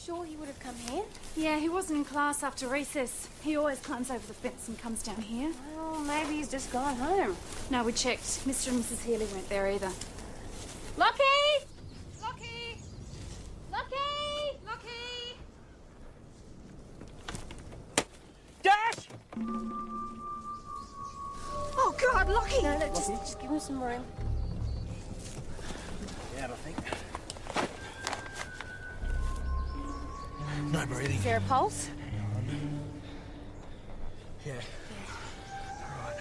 sure he would have come here? Yeah, he wasn't in class after recess. He always climbs over the fence and comes down here. Well, maybe he's just gone home. No, we checked. Mr. and Mrs. Healy weren't there either. Lockie! Lockie! Lockie! Lockie! Dash! Oh, God, Lockie! No, just give him some room. Yeah, I think. No breathing. Is there a pulse? Yeah. All right.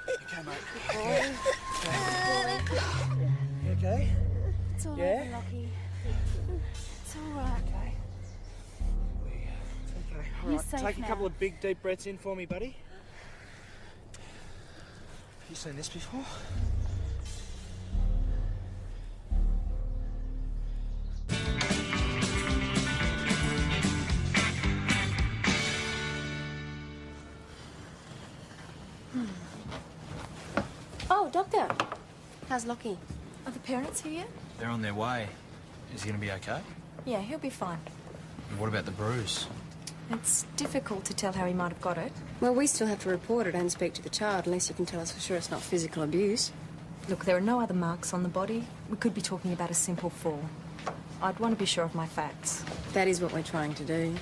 Okay, mate. You okay? It's all Yeah? over, Lockie. It's all right. Okay. It's okay. All You're right. safe Take now. a couple of big, deep breaths in for me, buddy. Have you seen this before? Oh, Doctor. How's Lockie? Are the parents here yet? They're on their way. Is he going to be okay? Yeah, he'll be fine. And what about the bruise? It's difficult to tell how he might have got it. Well, we still have to report it and speak to the child unless you can tell us for sure it's not physical abuse. Look, there are no other marks on the body. We could be talking about a simple fall. I'd want to be sure of my facts. That is what we're trying to do.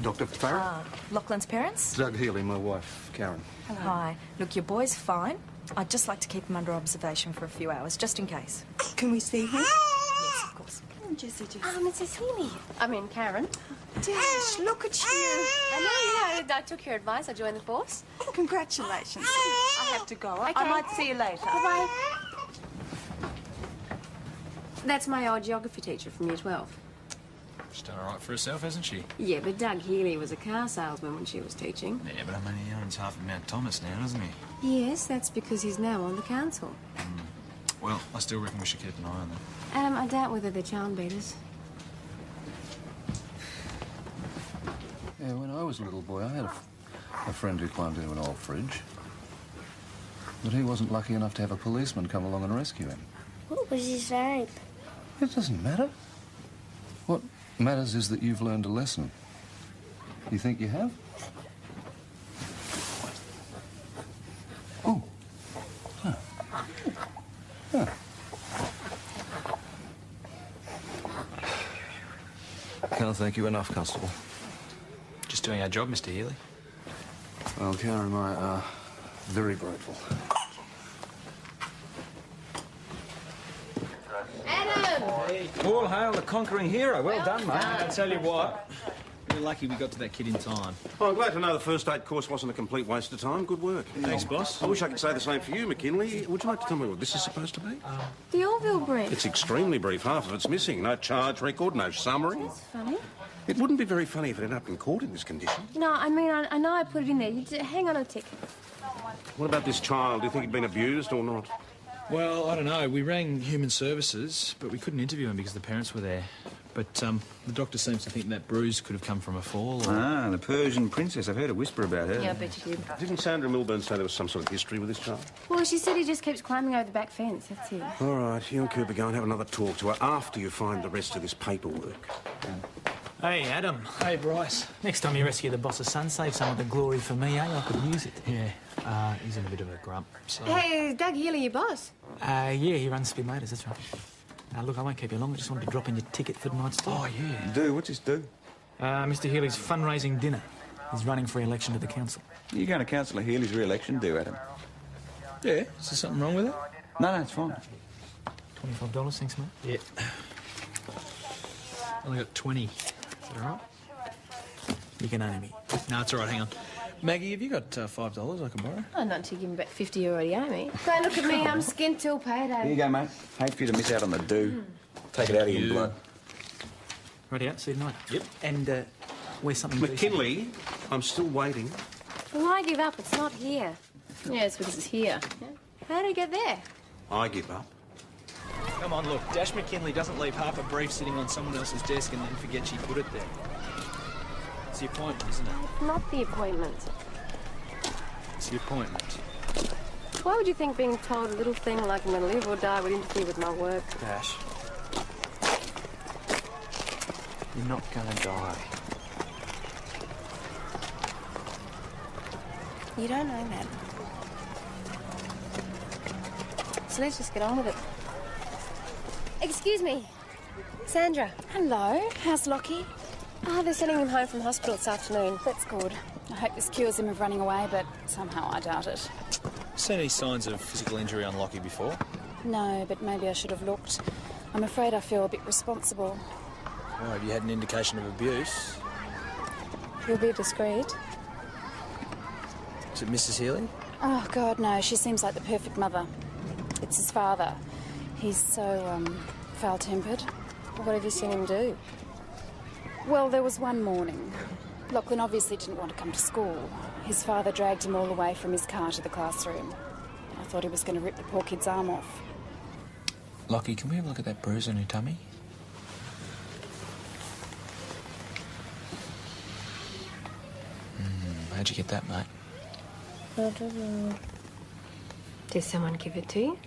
Dr. Farrell? Lachlan's parents? Doug Healy, my wife, Karen. Hello. Hi. Look, your boy's fine. I'd just like to keep him under observation for a few hours, just in case. Can we see him? Yes, of course. Come on, Jessie. Mrs. Healy. I mean, Karen. Dash, look at you. I know. I took your advice. I joined the force. Congratulations. I have to go. I might see you later. Bye-bye. That's my old geography teacher from Year 12. She's done all right for herself, hasn't she? Yeah, but Doug Healy was a car salesman when she was teaching. Yeah, but I mean, he owns half of Mount Thomas now, doesn't he? Yes, that's because he's now on the council. Well, I still reckon we should keep an eye on them. Adam, I doubt whether they're child beaters. Yeah, when I was a little boy, I had a friend who climbed into an old fridge. But he wasn't lucky enough to have a policeman come along and rescue him. What was his name? It doesn't matter. What matters is that you've learned a lesson. You think you have? Oh. Huh. Huh. Can't thank you enough, Constable. Just doing our job, Mr. Healy. Well, Karen and I are very grateful. All hail the conquering hero. Well done, mate. I tell you what, we're lucky we got to that kid in time. Oh, I'm glad to know the first aid course wasn't a complete waste of time. Good work. Thanks, boss. I wish I could say the same for you, McKinley. Would you like to tell me what this is supposed to be? The Orville brief. It's extremely brief. Half of it's missing. No charge record, no summary. That's funny. It wouldn't be very funny if it ended up in court in this condition. No, I mean, I know I put it in there. Hang on a tick. What about this child? Do you think he'd been abused or not? Well, I don't know. We rang Human Services, but we couldn't interview him because the parents were there. But the doctor seems to think that bruise could have come from a fall. Or... Ah, the Persian princess. I've heard a whisper about her. Yeah, I bet you did. Didn't Sandra Milburn say there was some sort of history with this child? Well, she said he just keeps climbing over the back fence. That's it. All right, you and Cooper go and have another talk to her after you find the rest of this paperwork. Hey, Adam. Hey, Bryce. Next time you rescue the boss's son, save some of the glory for me, eh? I could use it. Yeah, he's in a bit of a grump, so... Hey, is Doug Healy your boss? Yeah, he runs Spin Motors, that's right. Look, I won't keep you long. I just wanted to drop in your ticket for tonight's talk. Oh, yeah. Do? What's this do? Mr. Healy's fundraising dinner. He's running for election to the council. You're going to Councillor Healy's re-election, do, Adam? Yeah, is there something wrong with it? No, it's fine. $25, thanks, mate. Yeah. Only got 20. Is that all right? You can owe me. No, it's all right. Hang on. Maggie, have you got $5 I can borrow? Oh, not until you give him back 50 you already owe me. Don't look at me. I'm skint till payday. Here you go, mate. Hate for you to miss out on the do. Take it out of your blood. Righty out, see you tonight. Yep. And where's something McKinley, I'm still waiting. Well, I give up. It's not here. Yeah, it's because it's here. How did it get there? I give up. Come on, look. Dash McKinley doesn't leave half a brief sitting on someone else's desk and then forget she put it there. the appointment, isn't it? Not the appointment. It's the appointment. Why would you think being told a little thing like I'm going to live or die would interfere with my work? Dash. You're not gonna die. You don't know that. So let's just get on with it. Excuse me. Sandra. Hello, how's Lockie? Oh, they're sending him home from hospital this afternoon. That's good. I hope this cures him of running away, but somehow I doubt it. Seen any signs of physical injury on Lockie before? No, but maybe I should have looked. I'm afraid I feel a bit responsible. Well, have you had an indication of abuse? You'll be discreet. Is it Mrs. Healy? Oh, God, no. She seems like the perfect mother. It's his father. He's so, foul-tempered. What have you seen him do? Well, there was one morning. Lachlan obviously didn't want to come to school. His father dragged him all the way from his car to the classroom. I thought he was going to rip the poor kid's arm off. Lockie, can we have a look at that bruise on your tummy? How'd you get that, mate? I don't know. Did someone give it to you?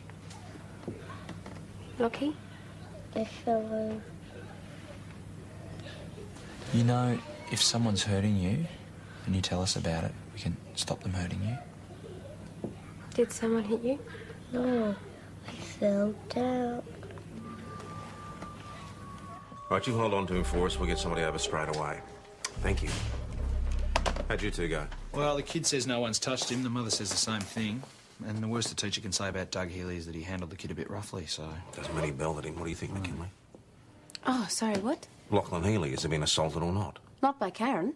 Lockie? You know, if someone's hurting you and you tell us about it, we can stop them hurting you. Did someone hit you? No, I fell down. Right, you hold on to him for us. We'll get somebody over straight away. Thank you. How'd you two go? Well, the kid says no one's touched him. The mother says the same thing. And the worst the teacher can say about Doug Healy is that he handled the kid a bit roughly, so... Doesn't mean he belted him. What do you think, McKinley? Oh, sorry, what? Lachlan Healy, has he been assaulted or not? Not by Karen.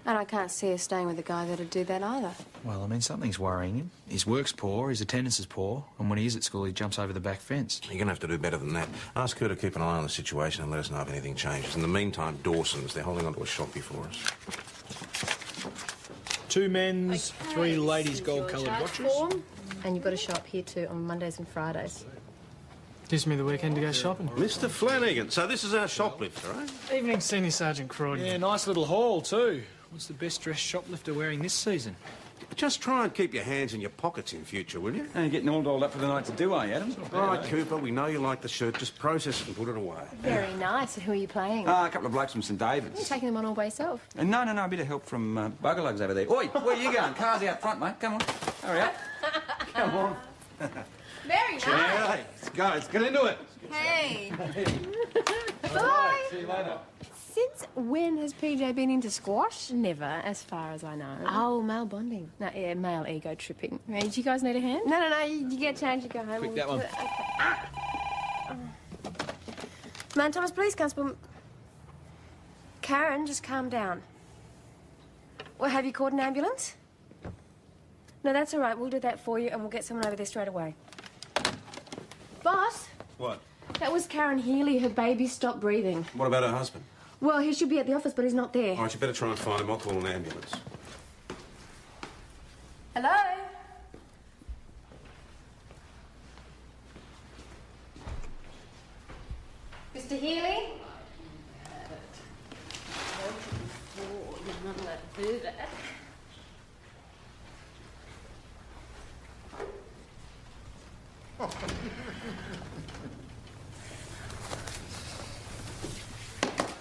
And I can't see her staying with a guy that'd do that either. Well, I mean, something's worrying him. His work's poor, his attendance is poor, and when he is at school, he jumps over the back fence. You're going to have to do better than that. Ask her to keep an eye on the situation and let us know if anything changes. In the meantime, Dawson's, they're holding onto a shoppy for us. 2 men's, 3 ladies' gold-coloured watches. And you've got to show up here too on Mondays and Fridays. Gives me the weekend to go shopping. Mr. Flanagan, so this is our shoplifter, eh? Evening, Senior Sergeant Croydon. Yeah, nice little haul, too. What's the best-dressed shoplifter wearing this season? Just try and keep your hands in your pockets in future, will you? And you're getting all dolled up for the night to do, are you, Adam? All right, Cooper, we know you like the shirt. Just process it and put it away. Very nice. And who are you playing? A couple of blokes from St You're David's. taking them on all by yourself. No, a bit of help from Buggerlugs over there. Oi, where are you going? Car's out front, mate. Come on. Hurry up. Come on. Very nice. Yeah, let's go. Let's get into it. Hey. Bye. See you later. Since when has PJ been into squash? Never, as far as I know. Oh, male bonding. No, yeah, male ego tripping. Hey, do you guys need a hand? No. You get changed, you go home. Quick, that one. Man, Thomas, Police Constable. Karen, just calm down. Well, have you called an ambulance? No, that's all right. We'll do that for you, and we'll get someone over there straight away. Boss? What? That was Karen Healy. Her baby stopped breathing. What about her husband? Well, he should be at the office, but he's not there. All right, you better try and find him. I'll call an ambulance. Hello? Mr. Healy? You're not allowed to do that.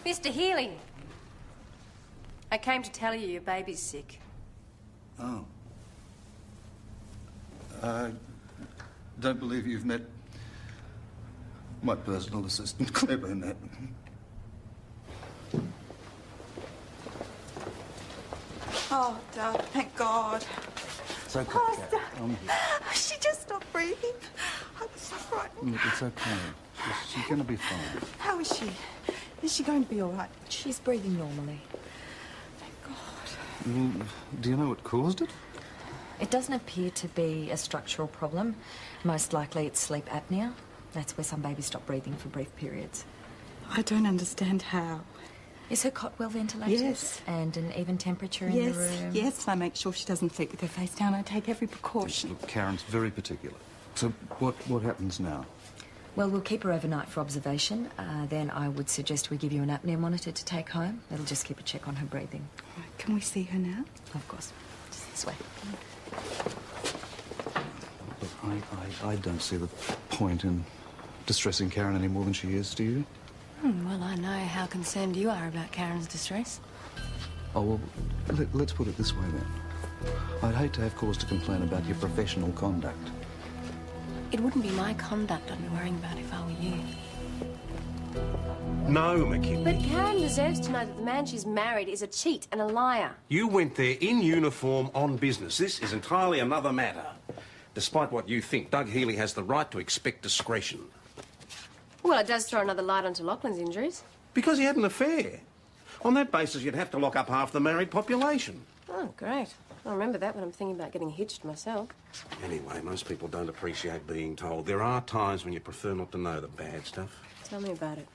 Mr. Healy, I came to tell you your baby's sick. Oh. I don't believe you've met my personal assistant, Claire Burnett. Oh, Dad, thank God. It's okay, Oh, Kat. She just stopped breathing. I was so frightened. Look, it's okay. She's going to be fine. How is she? Is she going to be all right? She's breathing normally. Thank God. Well, do you know what caused it? It doesn't appear to be a structural problem. Most likely it's sleep apnea. That's where some babies stop breathing for brief periods. I don't understand how. Is her cot well ventilated? Yes. And an even temperature in the room? Yes. I make sure she doesn't sleep with her face down. I take every precaution. Look, Karen's very particular. So what happens now? Well, we'll keep her overnight for observation. Then I would suggest we give you an apnea monitor to take home. It'll just keep a check on her breathing. All right, can we see her now? Of course. Just this way. Look, I don't see the point in distressing Karen any more than she is, do you? Well, I know how concerned you are about Karen's distress. Oh, well, let's put it this way, then. I'd hate to have cause to complain about your professional conduct. It wouldn't be my conduct I'd be worrying about if I were you. No, McKinley. But Karen deserves to know that the man she's married is a cheat and a liar. You went there in uniform on business. This is entirely another matter. Despite what you think, Doug Healy has the right to expect discretion. Well, it does throw another light onto Lachlan's injuries. Because he had an affair. On that basis, you'd have to lock up half the married population. Oh, great. I'll remember that when I'm thinking about getting hitched myself. Anyway, most people don't appreciate being told. There are times when you prefer not to know the bad stuff. Tell me about it.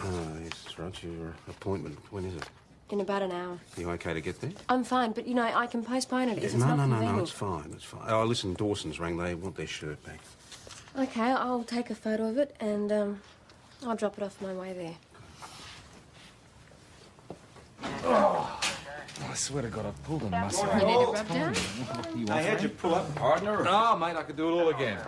Oh, yes, that's right. Your appointment. When is it? In about an hour. Are you okay to get there? I'm fine, but, you know, I can postpone it if it's No, not convenient. it's fine, it's fine. Oh, listen, Dawson's rang. They want their shirt back. OK, I'll take a photo of it and, I'll drop it off my way there. Oh, I swear to God, I've pulled a muscle. You need a rub down? Hey, how'd you pull up, partner? Oh, mate, I could do it all again.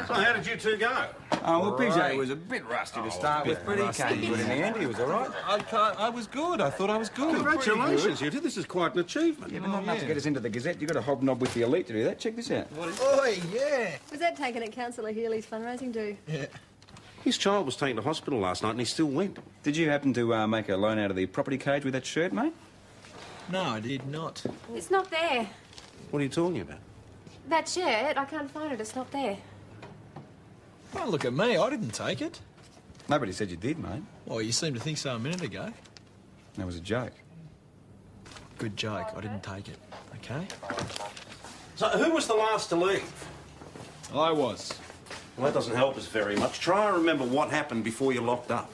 So how did you two go? Oh, well, PJ was a bit rusty to start with, but he came good in the end. He was all right. I was good. I thought I was good. Congratulations, you two. This is quite an achievement. Yeah, but not enough to get us into the Gazette. You've got to hobnob with the elite to do that. Check this out. Oi, yeah. Was that taken at Councillor Healy's fundraising do? Yeah. His child was taken to hospital last night and he still went. Did you happen to make a loan out of the property cage with that shirt, mate? No, I did not. It's not there. What are you talking about? That shirt, I can't find it. It's not there. Don't look at me. I didn't take it. Nobody said you did, mate. Well, you seemed to think so a minute ago. That was a joke. Good joke. I didn't take it. OK? So who was the last to leave? I was. Well, that doesn't help us very much. Try and remember what happened before you locked up.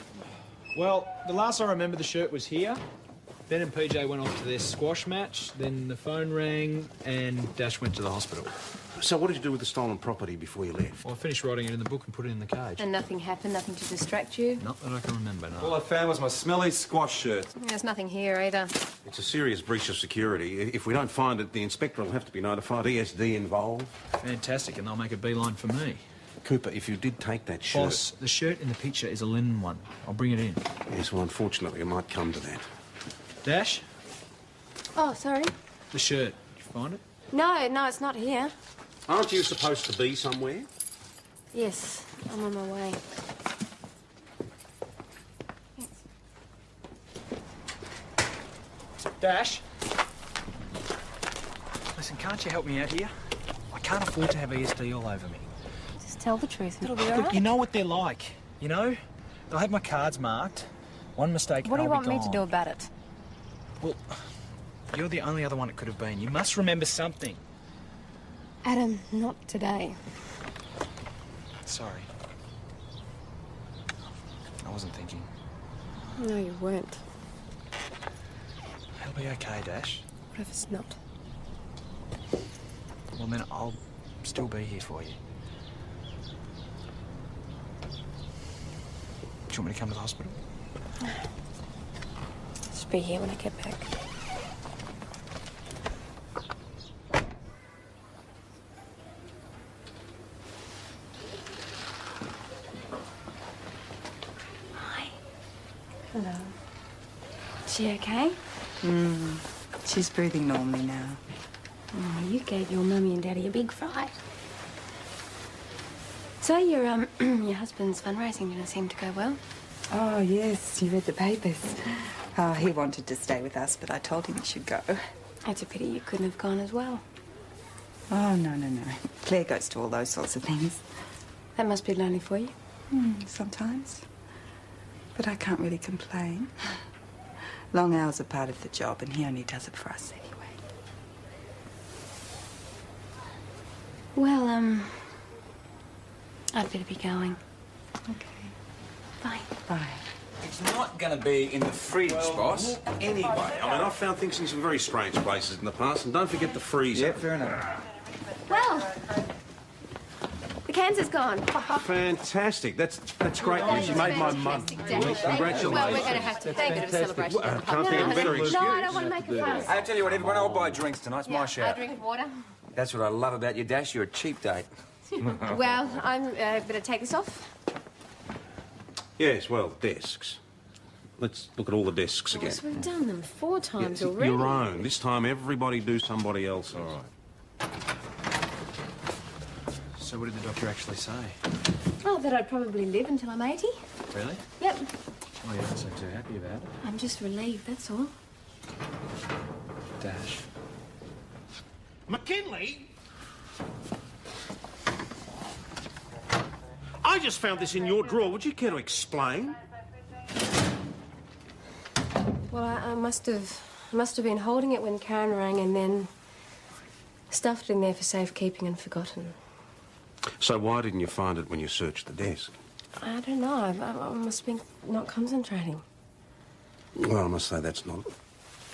Well, the last I remember the shirt was here. Ben and PJ went off to their squash match, then the phone rang and Dash went to the hospital. So what did you do with the stolen property before you left? Well, I finished writing it in the book and put it in the cage. And nothing happened, nothing to distract you? Not that I can remember, no. All I found was my smelly squash shirt. There's nothing here either. It's a serious breach of security. If we don't find it, the inspector will have to be notified. ESD involved. Fantastic, and they'll make a beeline for me. Cooper, if you did take that shirt... Boss, the shirt in the picture is a linen one. I'll bring it in. Yes, well, unfortunately, it might come to that. Dash? Oh, sorry. The shirt. Did you find it? No, it's not here. Aren't you supposed to be somewhere? Yes, I'm on my way. Dash? Listen, can't you help me out here? I can't afford to have ESD all over me. Just tell the truth. It'll be all Look, right. you know what they're like, you know? They'll have my cards marked. One mistake What do and you I'll want be me to gone. do about it? Well, you're the only other one it could have been. You must remember something. Adam, not today. Sorry. I wasn't thinking. No, you weren't. It'll be okay, Dash. What if it's not? Well, then I'll still be here for you. Do you want me to come to the hospital? Just be here when I get back. Hi. Hello. She okay? She's breathing normally now. Oh, you gave your mummy and daddy a big fright. So your your husband's fundraising didn't seem to go well. Oh, yes, you read the papers. Oh, he wanted to stay with us, but I told him he should go. It's a pity you couldn't have gone as well. Oh, no. Claire goes to all those sorts of things. That must be lonely for you. Sometimes. But I can't really complain. Long hours are part of the job, and he only does it for us anyway. Well, I'd better be going. Okay. Bye. Bye. It's not going to be in the fridge, boss. Anyway, I mean, I've found things in some very strange places in the past, and don't forget the freezer. Yeah, fair enough. Well, The cancer's gone. Fantastic. That's great news. You made my month. Congratulations. Well, we're going to have to make it a celebration. Can't think of a better excuse. No, I don't want to make a fuss. I tell you what, everyone, I'll buy drinks tonight. It's my show. I drink water. That's what I love about you, Dash. You're a cheap date. Well, I'm better take this off. Yes, well, desks. Let's look at all the desks again. Yes, we've done them 4 times already. Your own. This time, everybody do somebody else. All right. So what did the doctor actually say? Oh, that I'd probably live until I'm 80. Really? Yep. Oh, you don't seem too happy about it. I'm just relieved, that's all. Dash. McKinley? I just found this in your drawer. Would you care to explain? Well, I must have been holding it when Karen rang and then stuffed it in there for safekeeping and forgotten. So why didn't you find it when you searched the desk? I don't know. I must have been not concentrating. Well, I must say that's not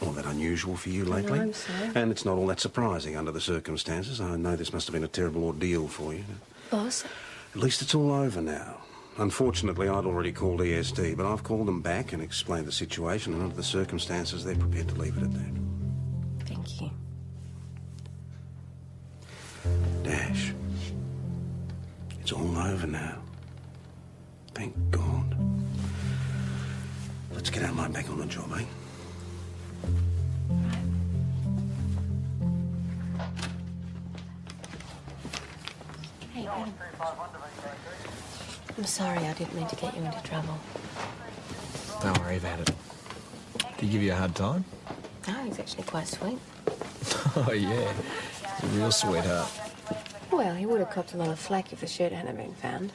all that unusual for you lately. No, I'm sorry. And it's not all that surprising under the circumstances. I know this must have been a terrible ordeal for you. Boss? At least it's all over now. Unfortunately, I'd already called ESD, but I've called them back and explained the situation, and under the circumstances, they're prepared to leave it at that. Thank you. Dash. It's all over now. Thank God. Let's get our mind back on the job, eh? Hey, I'm sorry I didn't mean to get you into trouble. Don't worry about it. Did he give you a hard time? No, he's actually quite sweet. Oh, yeah. He's a real sweetheart. Well, he would have copped a lot of flack if the shirt hadn't been found.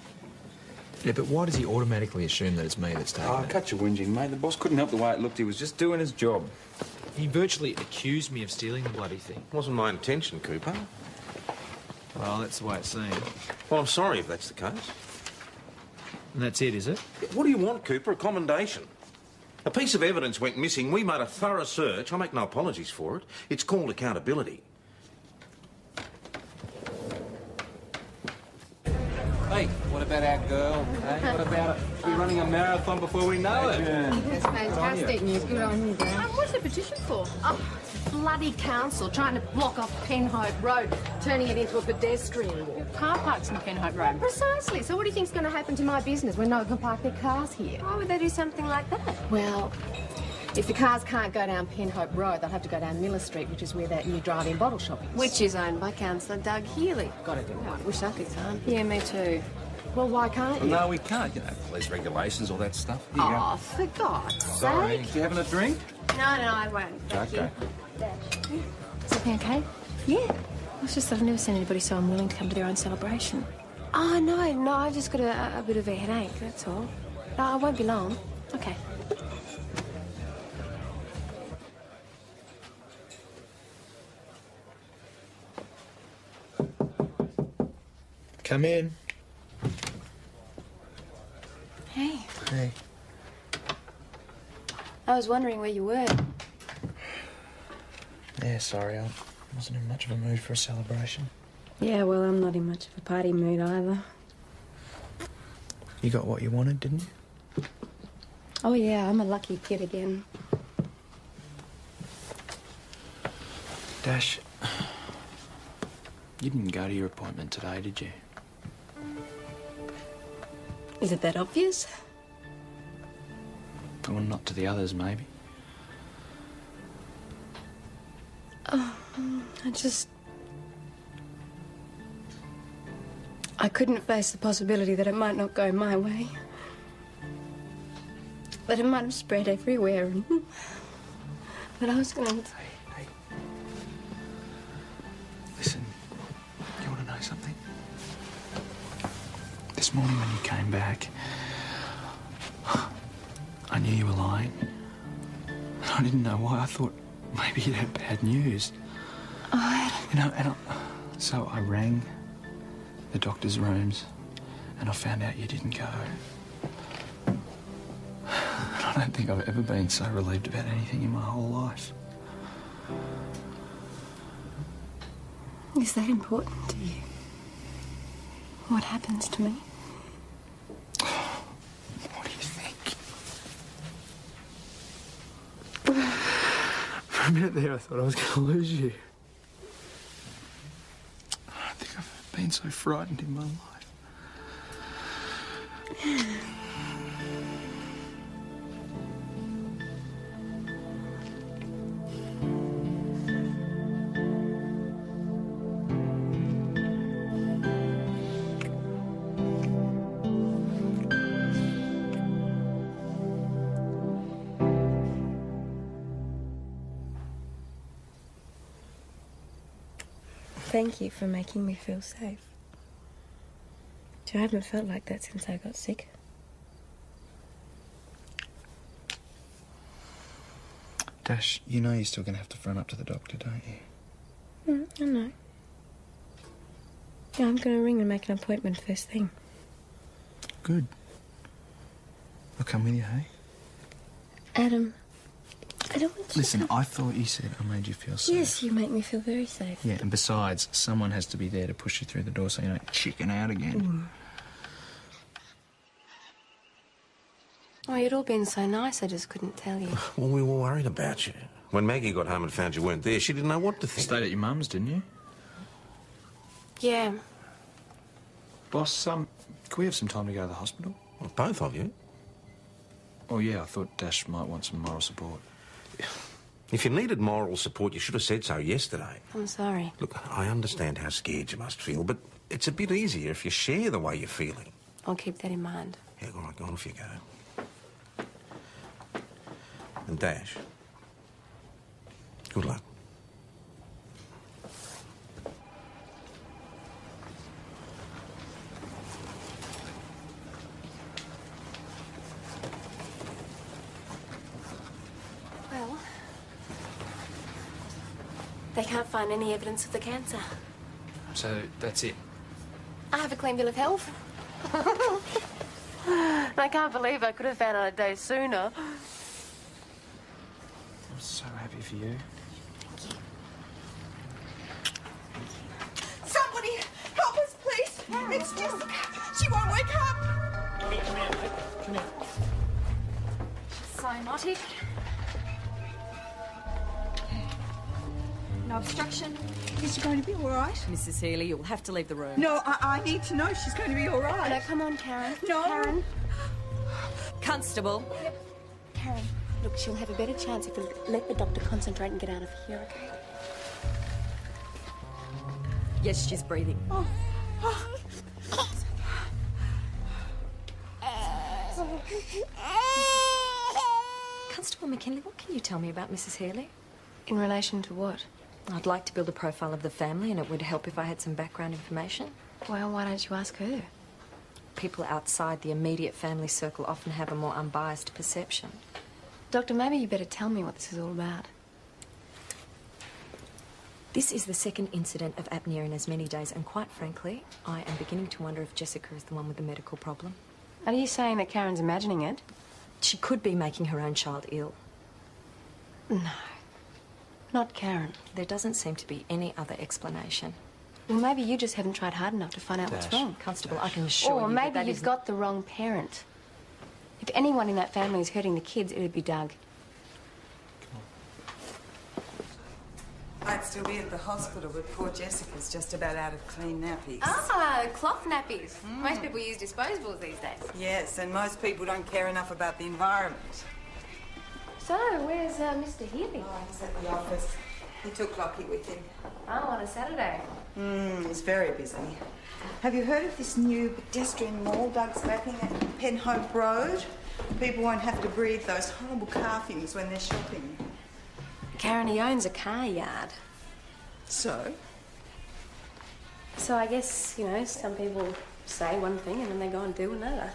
Yeah, but why does he automatically assume that it's me that's taken it? Cut your whinging, mate. The boss couldn't help the way it looked. He was just doing his job. He virtually accused me of stealing the bloody thing. Wasn't my intention, Cooper. Well, that's the way it seemed. Well, I'm sorry if that's the case. And that's it, is it? What do you want, Cooper? A commendation? A piece of evidence went missing. We made a thorough search. I make no apologies for it. It's called accountability. Hey, what about our girl? Hey, what about it? We're running a marathon before we know it. That's fantastic news. Good on you, Dan. What's the petition for? Oh, bloody council trying to block off Penhope Road, turning it into a pedestrian walk. Car parks in Penhope Road. Precisely. So what do you think's going to happen to my business when no one can park their cars here? Why would they do something like that? Well, if the cars can't go down Penhope Road, they'll have to go down Miller Street, which is where that new drive-in bottle shop is. Which is owned by Councillor Doug Healy. Got to do it. I wish I could, son. Yeah, me too. Well, why can't you? No, we can't. You know, police regulations, all that stuff. Here you go. Oh, for God's Sorry. sake. You having a drink? No, I won't. Thank Okay. you. Something okay? Yeah. It's just that I've never seen anybody so unwilling to come to their own celebration. Oh, no, I've just got a bit of a headache, that's all. No, I won't be long. Okay. Come in. Hey. Hey. I was wondering where you were. Yeah, sorry, I wasn't in much of a mood for a celebration. Yeah, well, I'm not in much of a party mood either. You got what you wanted, didn't you? Oh, yeah, I'm a lucky kid again. Dash, you didn't go to your appointment today, did you? Is it that obvious? Well, not to the others, maybe. Oh, I couldn't face the possibility that it might not go my way. That it might have spread everywhere and that I was going to... Hey. Listen, you want to know something? This morning when you came back, I knew you were lying. I didn't know why. I thought maybe you'd had bad news. You know, so I rang the doctor's rooms and I found out you didn't go. I don't think I've ever been so relieved about anything in my whole life. Is that important to you? What happens to me? What do you think? For a minute there, I thought I was going to lose you. I don't think I've been so frightened in my life. Thank you for making me feel safe. I haven't felt like that since I got sick. Dash, you know you're still going to have to run up to the doctor, don't you? I know. Yeah, I'm going to ring and make an appointment first thing. Good. I'll come with you, hey? Adam, I don't want you Listen, to... I thought you said I made you feel safe. Yes, you make me feel very safe. Yeah, and besides, someone has to be there to push you through the door so you don't chicken out again. Oh, you'd all been so nice, I just couldn't tell you. Well, we were worried about you. When Maggie got home and found you weren't there, she didn't know what to think. Stayed at your mum's, didn't you? Yeah. Boss, can we have some time to go to the hospital? Well, both of you? Oh, yeah, I thought Dash might want some moral support. If you needed moral support, you should have said so yesterday. I'm sorry. Look, I understand how scared you must feel, but it's a bit easier if you share the way you're feeling. I'll keep that in mind. Yeah, all right, go on, off you go. And Dash, good luck. Well, they can't find any evidence of the cancer. So, that's it? I have a clean bill of health. I can't believe I could have found out a day sooner. I'm so happy for you. Somebody help us, please. It's Jessica. She won't wake up. Come here. Come here. Cyanotic. No obstruction. Is she going to be all right? Mrs. Healy, you'll have to leave the room. No, I need to know she's going to be all right. No, come on, Karen. No. Karen. Constable. Yep. Karen, look, she'll have a better chance if we let the doctor concentrate and get out of here, okay? Yes, she's breathing. Oh. Constable McKinley, what can you tell me about Mrs. Healy? In relation to what? I'd like to build a profile of the family, and it would help if I had some background information. Well, why don't you ask her? People outside the immediate family circle often have a more unbiased perception. Doctor, maybe you better tell me what this is all about. This is the second incident of apnea in as many days, and quite frankly, I am beginning to wonder if Jessica is the one with the medical problem. Are you saying that Karen's imagining it? She could be making her own child ill. No. Not Karen. There doesn't seem to be any other explanation. Well, maybe you just haven't tried hard enough to find out what's wrong. Constable, I can assure you Or maybe that you've isn't... got the wrong parent. If anyone in that family is hurting the kids, it would be Doug. I'd still be at the hospital, but poor Jessica's just about out of clean nappies. Ah, cloth nappies. Most people use disposables these days. Yes, and most people don't care enough about the environment. So, where's Mr. Healy? Oh, he's at the office. He took Lockie with him. Oh, on a Saturday. He's very busy. Have you heard of this new pedestrian mall Doug's mapping at Penhope Road? People won't have to breathe those horrible car fumes when they're shopping. Karen, he owns a car yard. So? So I guess, you know, some people say one thing and then they go and do another.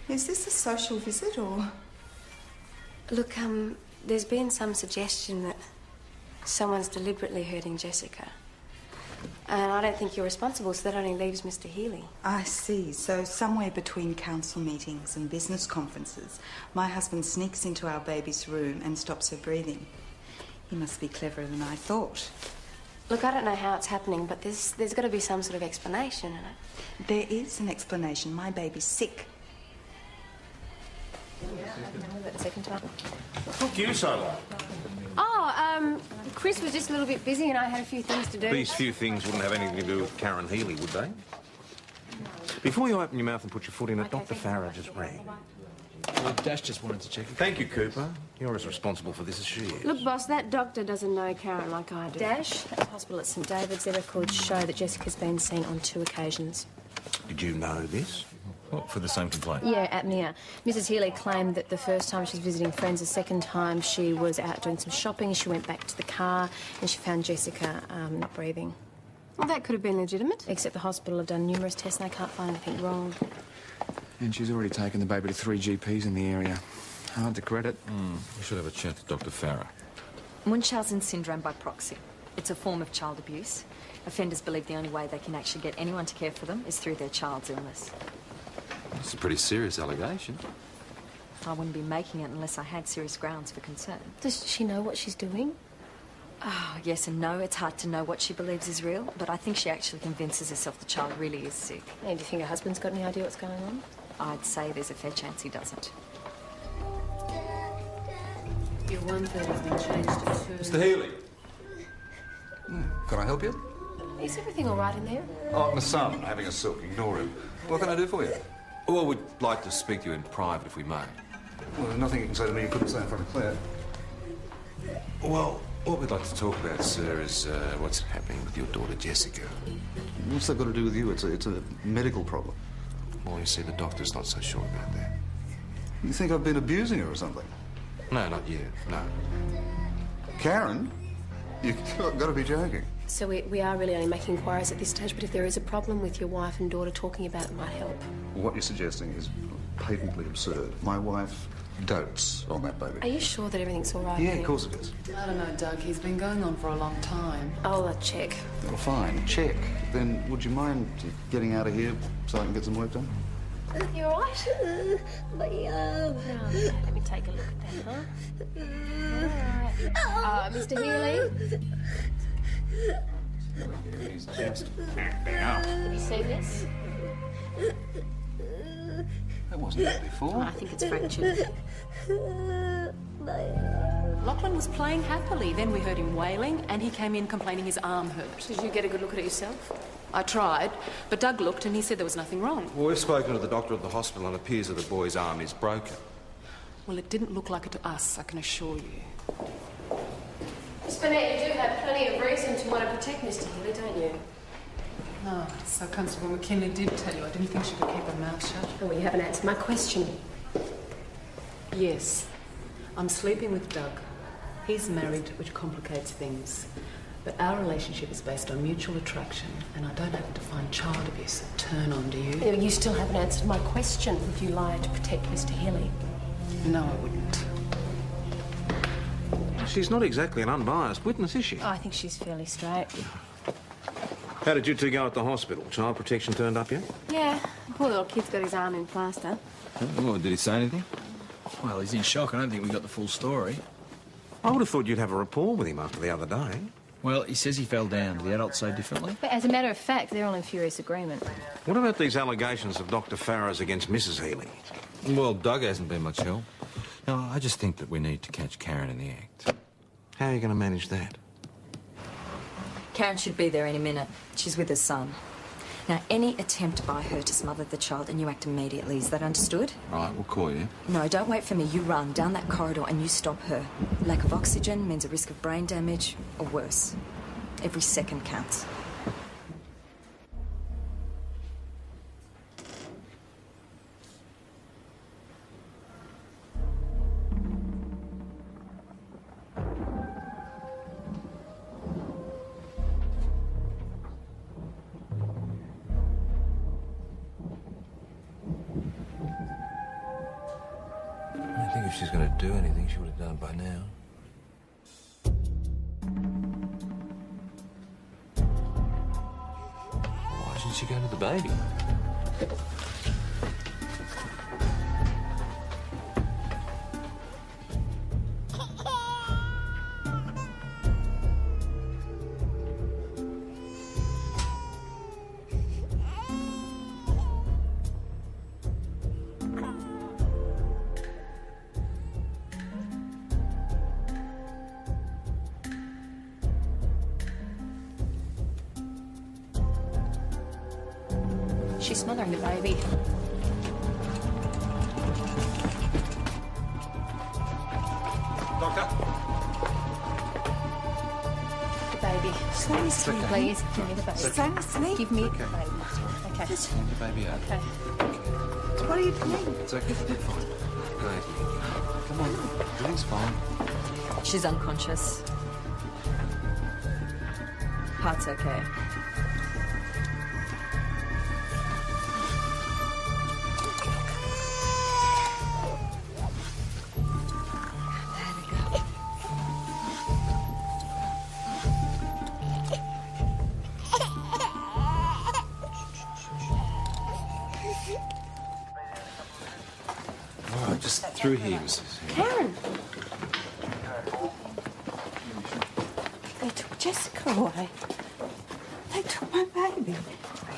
Is this a social visit or...? Look, there's been some suggestion that someone's deliberately hurting Jessica. And I don't think you're responsible, so that only leaves Mr. Healy. I see. So somewhere between council meetings and business conferences, my husband sneaks into our baby's room and stops her breathing. He must be cleverer than I thought. Look, I don't know how it's happening, but there's got to be some sort of explanation in it. There is an explanation. My baby's sick. Second time. Took you so long. Oh, Chris was just a little bit busy and I had a few things to do. These few things wouldn't have anything to do with Karen Healy, would they? Before you open your mouth and put your foot in it, Dr. Farah just rang. Well, Dash just wanted to check. Thank you, Cooper. You're as responsible for this as she is. Look, boss, that doctor doesn't know Karen like I do. Dash, at the hospital at St David's, their records show that Jessica's been seen on 2 occasions. Did you know this? What, for the same complaint? Yeah, apnea. Mrs. Healy claimed that the first time she was visiting friends, the second time she was out doing some shopping, she went back to the car and she found Jessica not breathing. Well, that could have been legitimate. Except the hospital have done numerous tests and they can't find anything wrong. And she's already taken the baby to 3 GPs in the area. Hard to credit. We should have a chat to Dr. Farah. Munchausen syndrome by proxy. It's a form of child abuse. Offenders believe the only way they can actually get anyone to care for them is through their child's illness. It's a pretty serious allegation. I wouldn't be making it unless I had serious grounds for concern. Does she know what she's doing? Oh, yes and no. It's hard to know what she believes is real, but I think she actually convinces herself the child really is sick. And do you think her husband's got any idea what's going on? I'd say there's a fair chance he doesn't. Your 1/3 has been changed to 2. Mr. Healy. Can I help you? Is everything all right in there? Oh, my son, having a silk. Ignore him. What can I do for you? Well, we'd like to speak to you in private, if we may. Well, there's nothing you can say to me you couldn't say in front of Claire. Well, what we'd like to talk about, sir, is what's happening with your daughter, Jessica. What's that got to do with you? It's a medical problem. Well, you see, the doctor's not so sure about that. You think I've been abusing her or something? No, not you, no. Karen? You've got to be joking. So we are really only making inquiries at this stage, but if there is a problem with your wife and daughter, talking about it might help. What you're suggesting is patently absurd. My wife dotes on that baby. Are you sure that everything's all right? Yeah, here? of course it is. I don't know, Doug. He's been going on for a long time. I'll check. Well, fine. Check. Then would you mind getting out of here so I can get some work done? You all right? My arm. Let me take a look at that, huh? All right. Mr. Healy? He's just... Have you seen this? That wasn't there before. I think it's fractured. Lachlan was playing happily. Then we heard him wailing, and he came in complaining his arm hurt. Did you get a good look at it yourself? I tried, but Doug looked and he said there was nothing wrong. Well, we've spoken to the doctor at the hospital and it appears that the boy's arm is broken. Well, it didn't look like it to us, I can assure you. Miss Burnett, you do have plenty of reason to want to protect Mr. Healy, don't you? Oh, so Constable McKinley did tell you. I didn't think she could keep her mouth shut. Oh, well, you haven't answered my question. Yes, I'm sleeping with Doug. He's married, which complicates things. But our relationship is based on mutual attraction, and I don't happen to find child abuse a turn on, do you? You still haven't answered my question. Would you lie to protect Mr. Healy? No, I wouldn't. She's not exactly an unbiased witness, is she? Oh, I think she's fairly straight. How did you two go at the hospital? Child protection turned up yet? Yeah, the poor little kid's got his arm in plaster. Oh, did he say anything? Well, he's in shock. I don't think we got the full story. I would have thought you'd have a rapport with him after the other day. Well, he says he fell down. Do the adults say differently? But as a matter of fact, they're all in furious agreement. What about these allegations of Dr. Farah's against Mrs. Healy? Well, Doug hasn't been much help. No, I just think that we need to catch Karen in the act. How are you going to manage that? Karen should be there any minute. She's with her son. Now, any attempt by her to smother the child and you act immediately. Is that understood? Right, we'll call you. No, don't wait for me. You run down that corridor and you stop her. Lack of oxygen means a risk of brain damage or worse. Every second counts. I think if she's going to do anything, she would have done it by now. Why should she go to the baby? She's smothering the baby. Doctor? The baby. Slowly sleep. Please, give me the baby. Slowly sleep. Give me the baby. Okay. Hand the baby out. Okay. What are you doing? It's okay. You're fine. Go ahead. Come on. Everything's fine. She's unconscious. Heart's okay. All right, just through here, Mrs. Karen! They took Jessica away. They took my baby.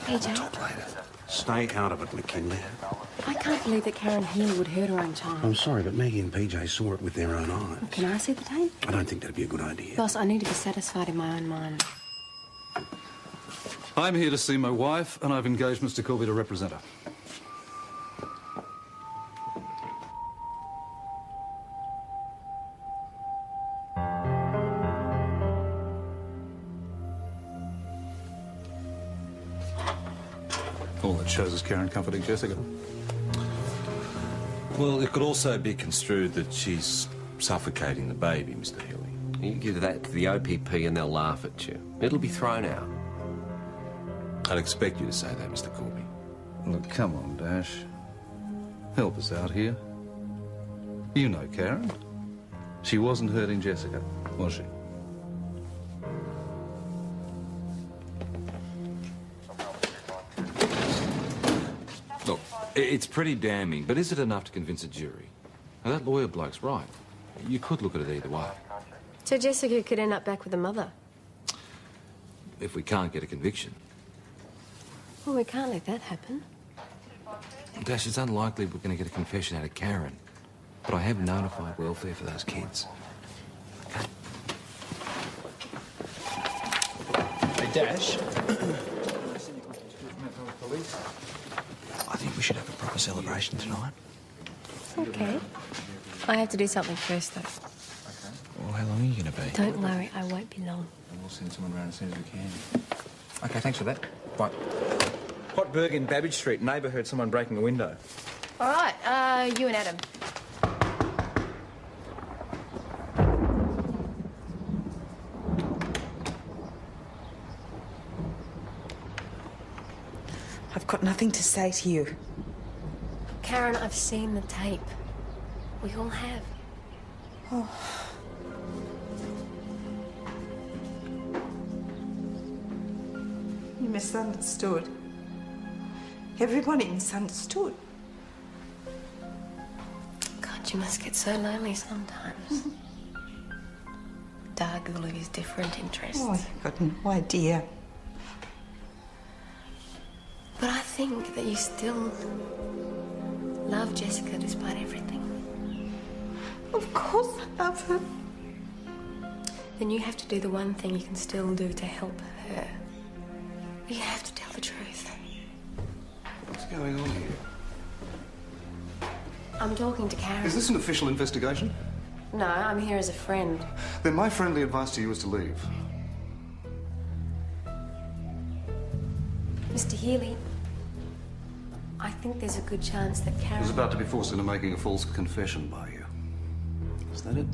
PJ, Stay out of it, McKinley. I can't believe that Karen Healy would hurt her own child. I'm sorry, but Maggie and PJ saw it with their own eyes. Can I see the tape? I don't think that'd be a good idea. Boss, I need to be satisfied in my own mind. I'm here to see my wife, and I've engaged Mr. Corby to represent her. All that shows is Karen comforting Jessica. Well, it could also be construed that she's suffocating the baby, Mr. Healy. You give that to the OPP and they'll laugh at you. It'll be thrown out. I'd expect you to say that, Mr. Corby. Look, come on, Dash. Help us out here. You know Karen. She wasn't hurting Jessica, was she? Look, it's pretty damning, but is it enough to convince a jury? Now, that lawyer bloke's right. You could look at it either way. So Jessica could end up back with the mother. If we can't get a conviction. Well, we can't let that happen. Dash, it's unlikely we're going to get a confession out of Karen. But I have notified welfare for those kids. Okay? Hey, Dash. I think we should have a proper celebration tonight. Okay. I have to do something first, though. Well, how long are you going to be? Don't worry, I won't be long. We'll send someone around as soon as we can. Okay, thanks for that. Right. Hot burger in Babbage Street. Neighbour heard someone breaking a window. All right, you and Adam. I've got nothing to say to you. Karen, I've seen the tape. We all have. Oh. You misunderstood. Everybody misunderstood. God, you must get so lonely sometimes. Doug, all of his different interests. Oh, you've got no idea. But I think that you still love Jessica despite everything. Of course I love her. Then you have to do the one thing you can still do to help her. You have to tell the truth. What's going on here? I'm talking to Karen. Is this an official investigation? No, I'm here as a friend. Then my friendly advice to you is to leave. Mr. Healy, I think there's a good chance that I Karen... was about to be forced into making a false confession by you. Is that it?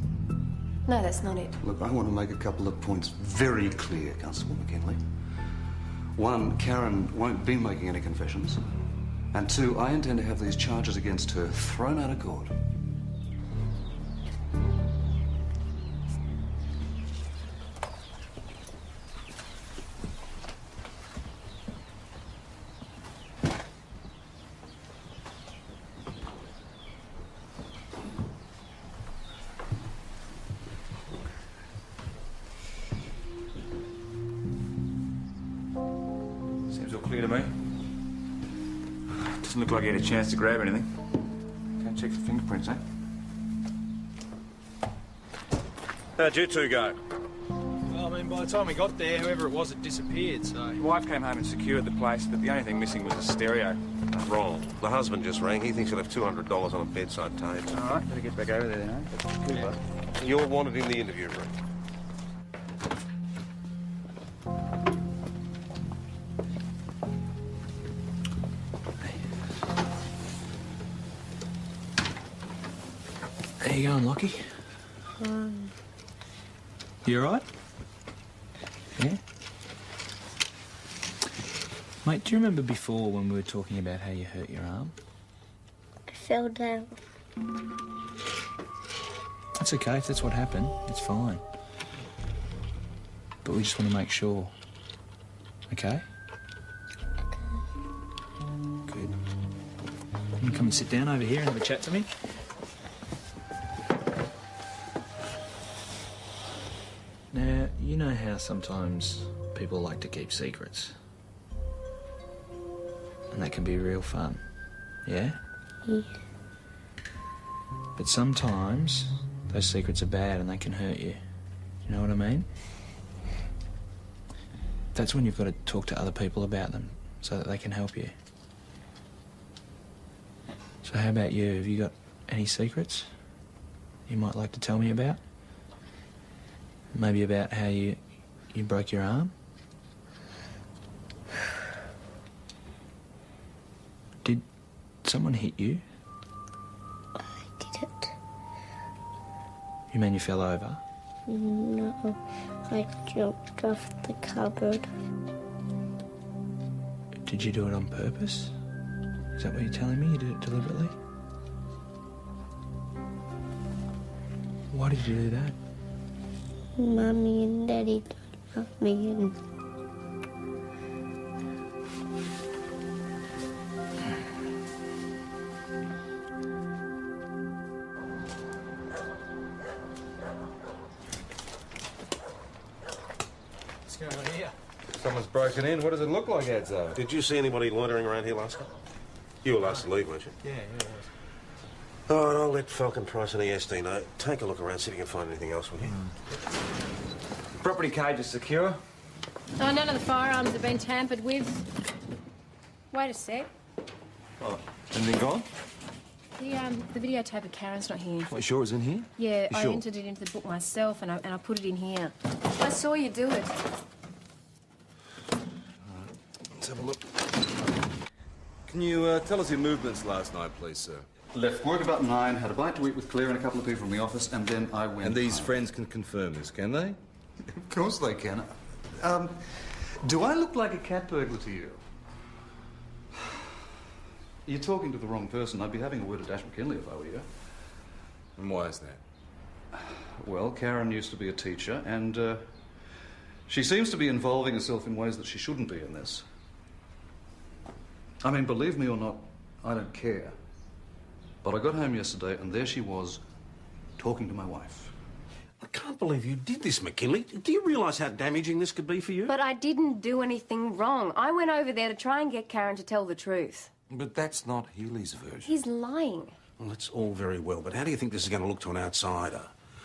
No, that's not it. Look, I want to make a couple of points very clear, Constable McKinley. One, Karen won't be making any confessions. And two, I intend to have these charges against her thrown out of court. Seems all clear to me. Doesn't look like you had a chance to grab anything. Go check for fingerprints, eh? How'd you two go? Well, I then by the time we got there, whoever it was had disappeared, so... Your wife came home and secured the place, but the only thing missing was the stereo. Wrong. The husband just rang. He thinks he'll have $200 on a bedside table. All right, better get back over there then, eh? Good, bud. You're wanted in the interview room. How you going, Lockie? You all right? Yeah? Mate, do you remember before when we were talking about how you hurt your arm? I fell down. That's okay, if that's what happened, it's fine. But we just want to make sure. Okay? Good. You can come and sit down over here and have a chat to me. Now, you know how sometimes people like to keep secrets? And that can be real fun, yeah? Yeah. But sometimes those secrets are bad and they can hurt you. You know what I mean? That's when you've got to talk to other people about them so that they can help you. So how about you? Have you got any secrets you might like to tell me about? Maybe about how you broke your arm? Did someone hit you? I didn't. You mean you fell over? No, I jumped off the cupboard. Did you do it on purpose? Is that what you're telling me? You did it deliberately? Why did you do that? Mummy and Daddy don't love me and... What's going on here? Someone's broken in. What does it look like, Adzo? Did you see anybody loitering around here last night? You were last to leave, weren't you? Yeah, it was. All right, I'll let Falcon Price and ESD know. Take a look around, see if you can find anything else, will you? Property cage is secure. Oh, none of the firearms have been tampered with. Wait a sec. Oh, anything gone? The videotape of Karen's not here. What, you sure it's in here? Yeah, You I sure? entered it into the book myself and I put it in here. I saw you do it. Let's have a look. Can you tell us your movements last night, please, sir? Left work about 9, had a bite to eat with Claire and a couple of people from the office, and then I went And these home. friends can confirm this, can they? Of course they can. Do I look like a cat burglar to you? You're talking to the wrong person. I'd be having a word with Dash McKinley if I were you. And why is that? Well, Karen used to be a teacher, and she seems to be involving herself in ways that she shouldn't be in this. I mean, believe me or not, I don't care. But I got home yesterday, and there she was, talking to my wife. I can't believe you did this, McKinley. Do you realise how damaging this could be for you? But I didn't do anything wrong. I went over there to try and get Karen to tell the truth. But that's not Healy's version. He's lying. Well, that's all very well, but how do you think this is going to look to an outsider?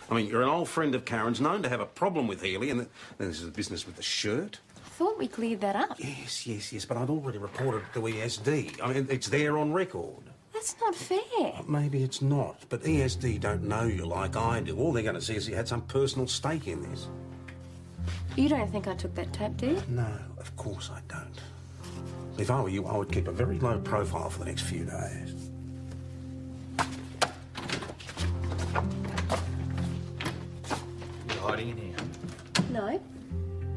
I mean, you're an old friend of Karen's, known to have a problem with Healy, and then there's the business with the shirt. I thought we cleared that up. Yes, but I'd already reported it to ESD. I mean, it's there on record. That's not fair. Maybe it's not, but ESD don't know you like I do. All they're going to see is you had some personal stake in this. You don't think I took that tape, do you? No, of course I don't. If I were you, I would keep a very low profile for the next few days. You're hiding in here. No.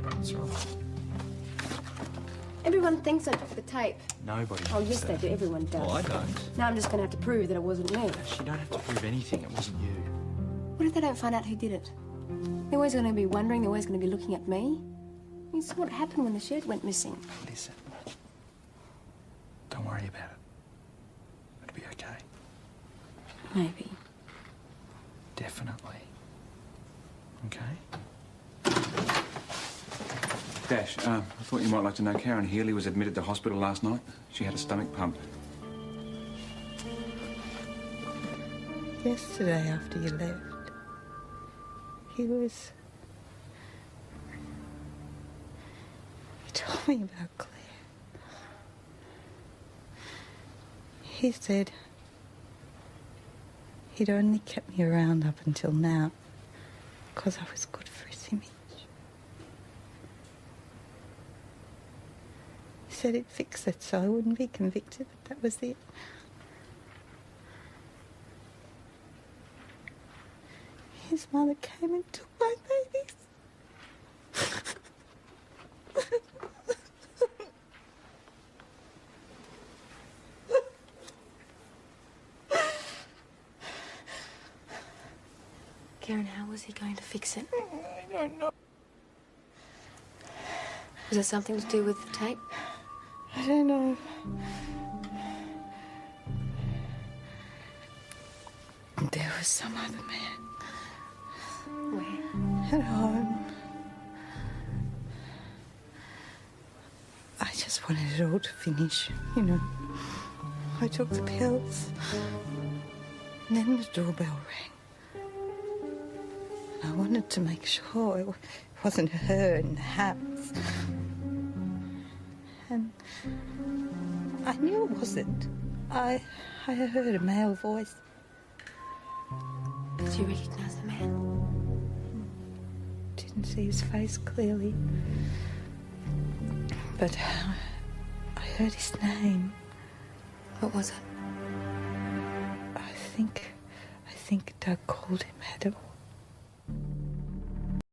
What's wrong? Everyone thinks I took the tape. Nobody. Oh, yes, they do. Everyone does. Well, I don't. Now I'm just going to have to prove that it wasn't me. You don't have to prove anything. It wasn't you. What if they don't find out who did it? They're always going to be wondering. They're always going to be looking at me. You saw what happened when the shirt went missing. Listen. Don't worry about it. It'll be okay. Maybe. Definitely. Okay? Dash, I thought you might like to know Karen Healy was admitted to hospital last night. She had a stomach pump. Yesterday after you left, he was told me about Claire. He said he'd only kept me around up until now because I was good for his image. He said he'd fix it so I wouldn't be convicted, but that was it. His mother came and took my babies. Karen, how was he going to fix it? I don't know. Was it something to do with the tape? I don't know. There was some other man. Where? At home. I just wanted it all to finish, you know. I took the pills. And then the doorbell rang. I wanted to make sure it wasn't her in the house. And I knew it wasn't. I heard a male voice. Did you recognise the man? Didn't see his face clearly. But I heard his name. What was it? I think Doug called him Adam.